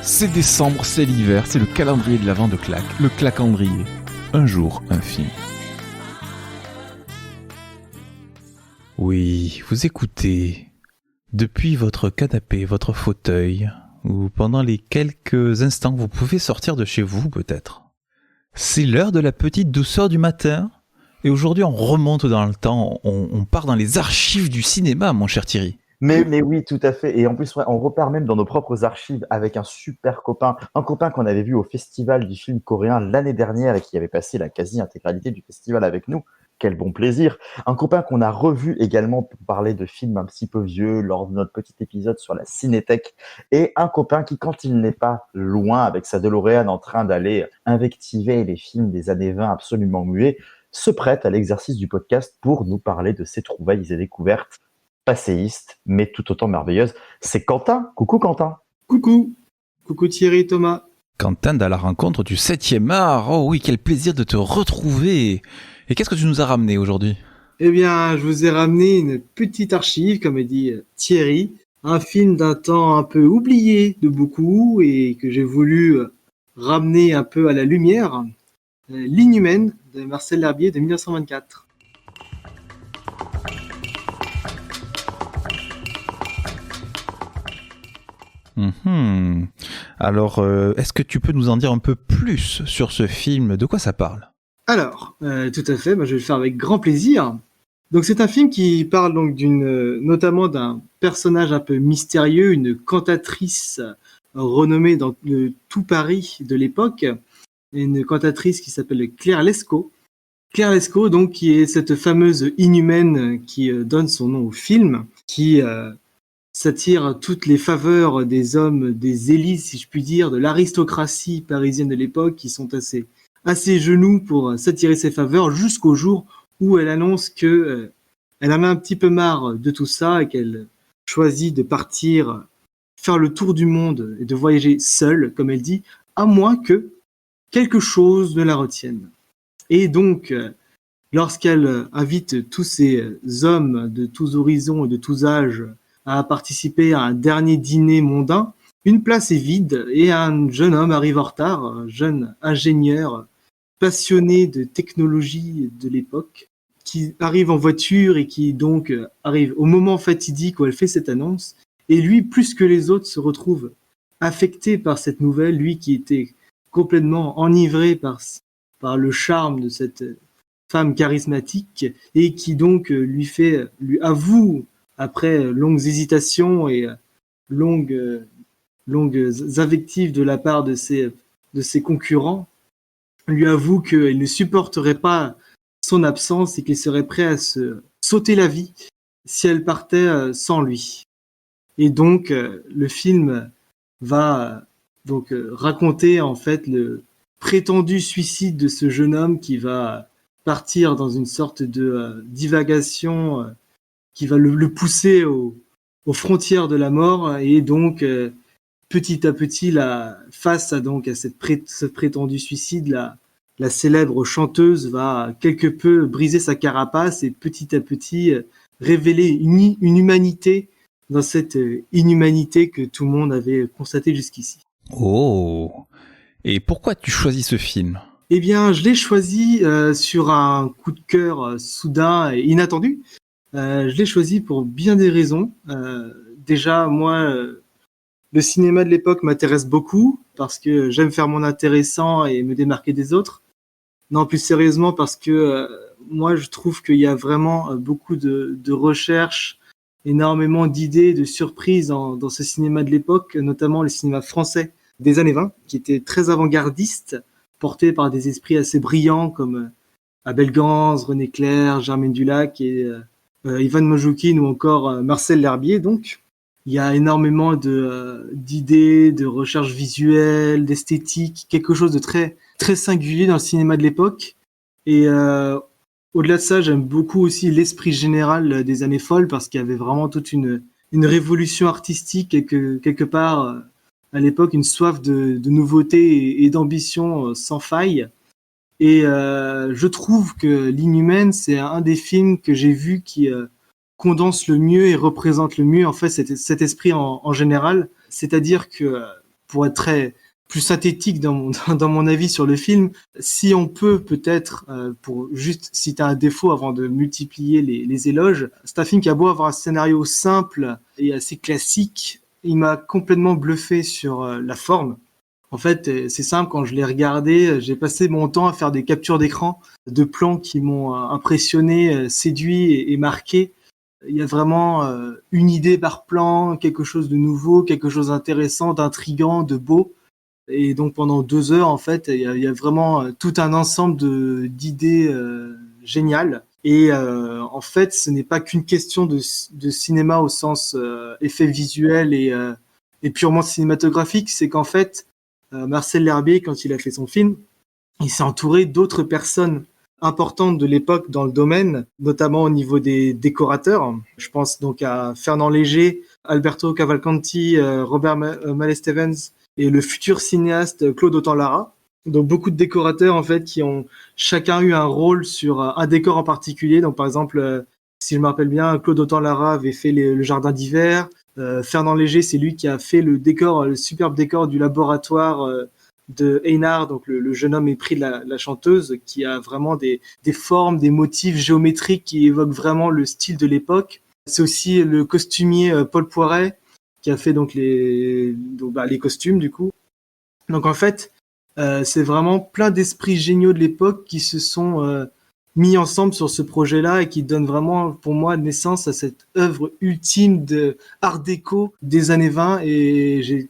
C'est décembre, c'est l'hiver, c'est le calendrier de l'Avent de Clac, le clacandrier. Un jour, un film. Oui, vous écoutez, depuis votre canapé, votre fauteuil, ou pendant les quelques instants que vous pouvez sortir de chez vous peut-être. C'est l'heure de la petite douceur du matin, et aujourd'hui on remonte dans le temps, on part dans les archives du cinéma, mon cher Thierry. Mais oui, tout à fait. Et en plus, ouais, on repart même dans nos propres archives avec un super copain. Un copain qu'on avait vu au festival du film coréen l'année dernière et qui avait passé la quasi-intégralité du festival avec nous. Quel bon plaisir. Un copain qu'on a revu également pour parler de films un petit peu vieux lors de notre petit épisode sur la Cinétech. Et un copain qui, quand il n'est pas loin avec sa DeLorean en train d'aller invectiver les films des années 20 absolument muets, se prête à l'exercice du podcast pour nous parler de ses trouvailles et découvertes passéiste, mais tout autant merveilleuse. C'est Quentin. Coucou Quentin. Coucou Thierry et Thomas. Quentin, à la rencontre du 7e art. Oh oui, quel plaisir de te retrouver. Et qu'est-ce que tu nous as ramené aujourd'hui ? Eh bien, je vous ai ramené une petite archive, comme a dit Thierry, un film d'un temps un peu oublié de beaucoup et que j'ai voulu ramener un peu à la lumière, L'Inhumaine de Marcel L'Herbier de 1924. Alors, est-ce que tu peux nous en dire un peu plus sur ce film ? De quoi ça parle ? Alors, tout à fait, je vais le faire avec grand plaisir. Donc c'est un film qui parle donc notamment d'un personnage un peu mystérieux, une cantatrice renommée dans tout Paris de l'époque, une cantatrice qui s'appelle Claire Lescaut. Claire Lescaut, donc, qui est cette fameuse inhumaine qui donne son nom au film, qui s'attire toutes les faveurs des hommes, des élites, si je puis dire, de l'aristocratie parisienne de l'époque, qui sont à ses genoux pour s'attirer ses faveurs, jusqu'au jour où elle annonce que elle en a un petit peu marre de tout ça et qu'elle choisit de partir faire le tour du monde et de voyager seule, comme elle dit, à moins que quelque chose ne la retienne. Et donc, lorsqu'elle invite tous ces hommes de tous horizons et de tous âges à participer à un dernier dîner mondain, une place est vide et un jeune homme arrive en retard, un jeune ingénieur passionné de technologie de l'époque, qui arrive en voiture et qui donc arrive au moment fatidique où elle fait cette annonce. Et lui, plus que les autres, se retrouve affecté par cette nouvelle, lui qui était complètement enivré par le charme de cette femme charismatique et qui donc lui avoue, après longues hésitations et longues invectives de la part de ses concurrents, lui avoue qu'il ne supporterait pas son absence et qu'il serait prêt à se sauter la vie si elle partait sans lui. Et donc, le film va donc raconter en fait le prétendu suicide de ce jeune homme qui va partir dans une sorte de divagation qui va le pousser aux frontières de la mort et donc petit à petit face à ce prétendu suicide, la célèbre chanteuse va quelque peu briser sa carapace et petit à petit révéler une humanité dans cette inhumanité que tout le monde avait constatée jusqu'ici. Oh ! Et pourquoi tu choisis ce film ? Eh bien, je l'ai choisi sur un coup de cœur soudain et inattendu. Je l'ai choisi pour bien des raisons. Déjà, moi, le cinéma de l'époque m'intéresse beaucoup parce que j'aime faire mon intéressant et me démarquer des autres. Non, plus sérieusement, parce que moi, je trouve qu'il y a vraiment beaucoup de recherches, énormément d'idées, de surprises dans ce cinéma de l'époque, notamment le cinéma français des années 20, qui était très avant-gardiste, porté par des esprits assez brillants comme Abel Gans, René Clair, Germaine Dulac et Ivan Mojoukine ou encore Marcel L'Herbier. Donc, il y a énormément d'idées, de recherches visuelles, d'esthétique, quelque chose de très, très singulier dans le cinéma de l'époque. Et au-delà de ça, j'aime beaucoup aussi l'esprit général des années folles parce qu'il y avait vraiment toute une révolution artistique et que quelque part, à l'époque, une soif de nouveauté et d'ambition sans faille. Et je trouve que L'Inhumaine, c'est un des films que j'ai vu qui condense le mieux et représente le mieux en fait cet esprit en général. C'est-à-dire que pour être plus synthétique dans mon avis sur le film, si on peut peut-être, pour juste citer un défaut avant de multiplier les éloges, c'est un film qui a beau avoir un scénario simple et assez classique, il m'a complètement bluffé sur la forme. En fait, c'est simple, quand je l'ai regardé, j'ai passé mon temps à faire des captures d'écran de plans qui m'ont impressionné, séduit et marqué. Il y a vraiment une idée par plan, quelque chose de nouveau, quelque chose d'intéressant, d'intriguant, de beau. Et donc pendant 2 heures, en fait, il y a vraiment tout un ensemble d'idées géniales. Et en fait, ce n'est pas qu'une question de cinéma au sens effet visuel et purement cinématographique. C'est qu'en fait, Marcel L'Herbier, quand il a fait son film, il s'est entouré d'autres personnes importantes de l'époque dans le domaine, notamment au niveau des décorateurs. Je pense donc à Fernand Léger, Alberto Cavalcanti, Robert Mallet-Stevens et le futur cinéaste Claude Autant-Lara. Donc beaucoup de décorateurs en fait qui ont chacun eu un rôle sur un décor en particulier. Donc par exemple, si je me rappelle bien, Claude Autant-Lara avait fait le jardin d'hiver. Fernand Léger, c'est lui qui a fait le superbe décor du laboratoire de Einar, donc le jeune homme épris de la chanteuse, qui a vraiment des formes, des motifs géométriques qui évoquent vraiment le style de l'époque. C'est aussi le costumier Paul Poiret qui a fait donc les costumes du coup. Donc en fait, c'est vraiment plein d'esprits géniaux de l'époque qui se sont mis ensemble sur ce projet-là et qui donnent vraiment, pour moi, naissance à cette œuvre ultime de art déco des années 20. Et j'ai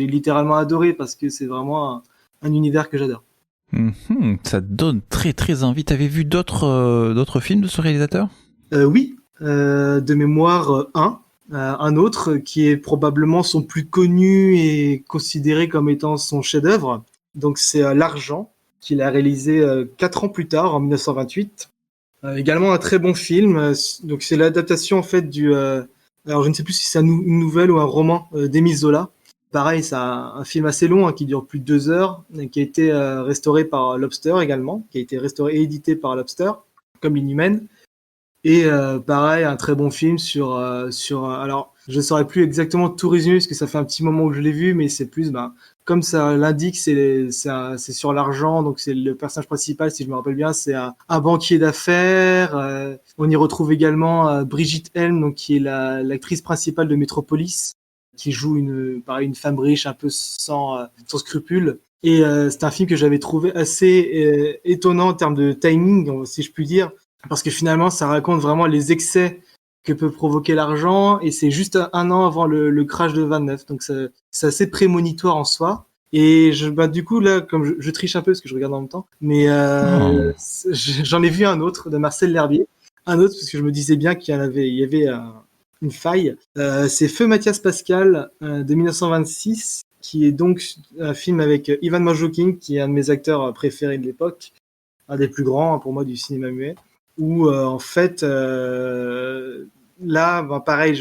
littéralement adoré parce que c'est vraiment un univers que j'adore. Ça donne très très envie. T'avais vu d'autres films de ce réalisateur ? Oui, de mémoire un autre qui est probablement son plus connu et considéré comme étant son chef-d'œuvre. Donc c'est L'Argent, qu'il a réalisé 4 ans plus tard, en 1928. Également un très bon film. Donc c'est l'adaptation en fait alors je ne sais plus si c'est une nouvelle ou un roman d'Émile Zola. Pareil, c'est un film assez long qui dure plus de 2 heures, qui a été restauré par Lobster également, qui a été restauré et édité par Lobster, comme l'Inhumaine. Et pareil, un très bon film sur alors je saurais plus exactement tout résumer parce que ça fait un petit moment que je l'ai vu, mais c'est plus comme ça l'indique, c'est sur l'argent, donc c'est le personnage principal, si je me rappelle bien, c'est un banquier d'affaires. On y retrouve également Brigitte Helm, donc qui est l'actrice principale de Metropolis, qui joue une femme riche un peu sans scrupules. Et c'est un film que j'avais trouvé assez étonnant en termes de timing, si je puis dire, parce que finalement, ça raconte vraiment les excès que peut provoquer l'argent, et c'est juste un an avant le crash de 29, donc c'est assez prémonitoire en soi. Et du coup là, comme je triche un peu parce que je regarde en même temps, mais j'en ai vu un autre de Marcel L'Herbier, un autre parce que je me disais bien qu'il y avait une faille. C'est Feu Mathias Pascal de 1926, qui est donc un film avec Ivan Manjoukin, qui est un de mes acteurs préférés de l'époque, un des plus grands pour moi du cinéma muet. Où en fait là pareil,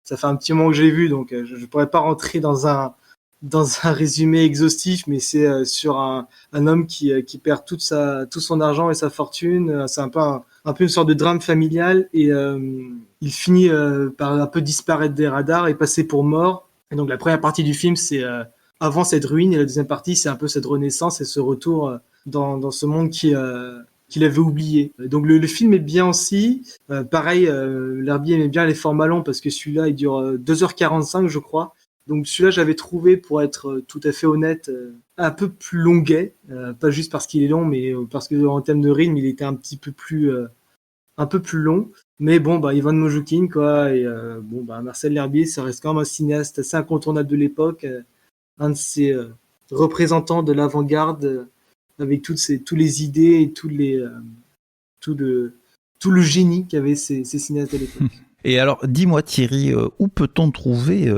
ça fait un petit moment que j'ai vu, donc je pourrais pas rentrer dans un résumé exhaustif, mais c'est sur un homme qui perd tout son argent et sa fortune. C'est un peu une sorte de drame familial, et il finit par un peu disparaître des radars et passer pour mort. Et donc la première partie du film, c'est avant cette ruine, et la deuxième partie, c'est un peu cette renaissance et ce retour dans ce monde qu'il avait oublié. Donc le film est bien aussi. Pareil, L'Herbier aimait bien les formats longs parce que celui-là, il dure 2h45, je crois. Donc celui-là, j'avais trouvé, pour être tout à fait honnête, un peu plus longuet. Pas juste parce qu'il est long, mais parce que en termes de rythme, il était un peu plus long. Mais bon, Ivan Manjoukin, quoi. Et Marcel L'Herbier, ça reste quand même un cinéaste assez incontournable de l'époque. Un de ces représentants de l'avant-garde, avec toutes les idées et tout le génie qu'avaient ces cinéastes de l'époque. Et alors, dis-moi Thierry, où peut-on trouver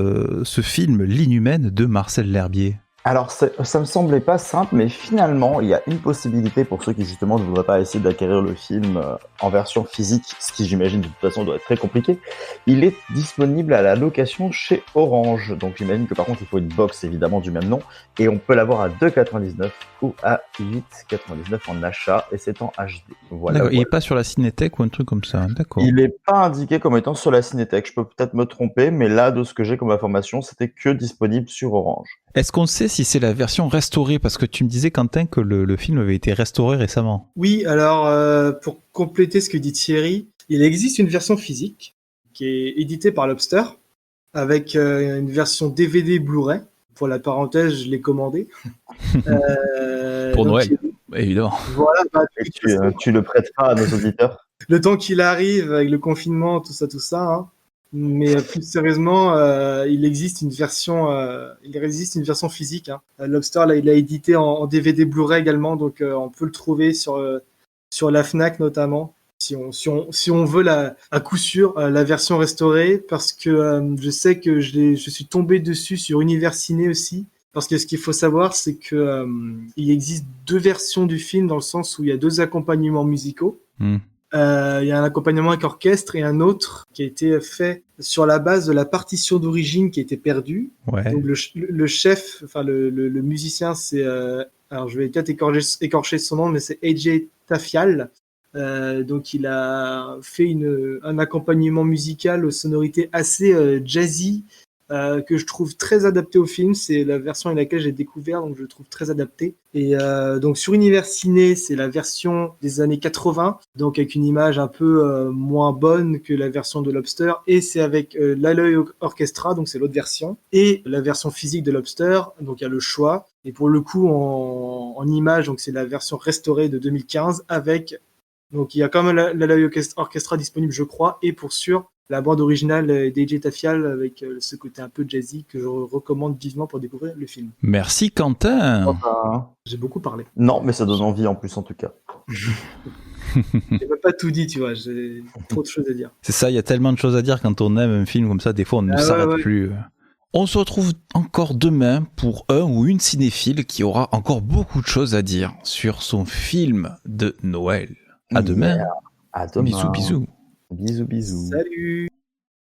ce film, L'Inhumaine, de Marcel L'Herbier ? Alors, ça me semblait pas simple, mais finalement, il y a une possibilité pour ceux qui justement ne voudraient pas essayer d'acquérir le film en version physique, ce qui j'imagine de toute façon doit être très compliqué. Il est disponible à la location chez Orange, donc j'imagine que par contre il faut une box évidemment du même nom, et on peut l'avoir à 2,99 ou à 8,99 en achat, et c'est en HD. Voilà. D'accord, il est pas sur la Cinétech ou un truc comme ça, d'accord. Il n'est pas indiqué comme étant sur la Cinétech, je peux peut-être me tromper, mais là, de ce que j'ai comme information, c'était que disponible sur Orange. Est-ce qu'on sait si c'est la version restaurée? Parce que tu me disais, Quentin, que le film avait été restauré récemment. Oui, alors pour compléter ce que dit Thierry, il existe une version physique qui est éditée par Lobster avec une version DVD Blu-ray. Pour la parenthèse, je l'ai commandé. Pour donc, Noël, évidemment. Voilà, bah, Et tu le prêteras à nos auditeurs. le temps qu'il arrive avec le confinement, tout ça. Hein. Mais plus sérieusement, il existe une version physique. Hein. Lobster, là, il l'a édité en DVD Blu-ray également, donc on peut le trouver sur la Fnac notamment. Si on veut à coup sûr la version restaurée, parce que je sais que je suis tombé dessus sur Univers Ciné aussi. Parce que ce qu'il faut savoir, c'est que il existe 2 versions du film dans le sens où il y a 2 accompagnements musicaux. Il y a un accompagnement avec orchestre et un autre qui a été fait sur la base de la partition d'origine qui a été perdue. Ouais. Donc le chef, enfin le musicien, c'est alors je vais peut-être écorcher son nom, mais c'est AJ Tafial. Donc il a fait un accompagnement musical aux sonorités assez jazzy. Que je trouve très adapté au film, c'est la version avec laquelle j'ai découvert, donc je le trouve très adapté. Et donc sur Univers Ciné, c'est la version des années 80, donc avec une image un peu moins bonne que la version de Lobster, et c'est avec l'Alloy Orchestra, donc c'est l'autre version, et la version physique de Lobster, donc il y a le choix. Et pour le coup, en image, donc c'est la version restaurée de 2015, avec, donc il y a quand même l'Alloy Orchestra disponible, je crois, et pour sûr, la bande originale d'AJ Tafial avec ce côté un peu jazzy que je recommande vivement pour découvrir le film. Merci Quentin. Enfin, J'ai beaucoup parlé. non, mais ça donne envie en plus en tout cas. J'ai même pas tout dit, tu vois, j'ai trop de choses à dire. C'est ça, il y a tellement de choses à dire quand on aime un film comme ça, des fois on ne s'arrête plus. On se retrouve encore demain pour un ou une cinéphile qui aura encore beaucoup de choses à dire sur son film de Noël. À demain. À demain. Bisous, bisous. Bisous, bisous. Salut.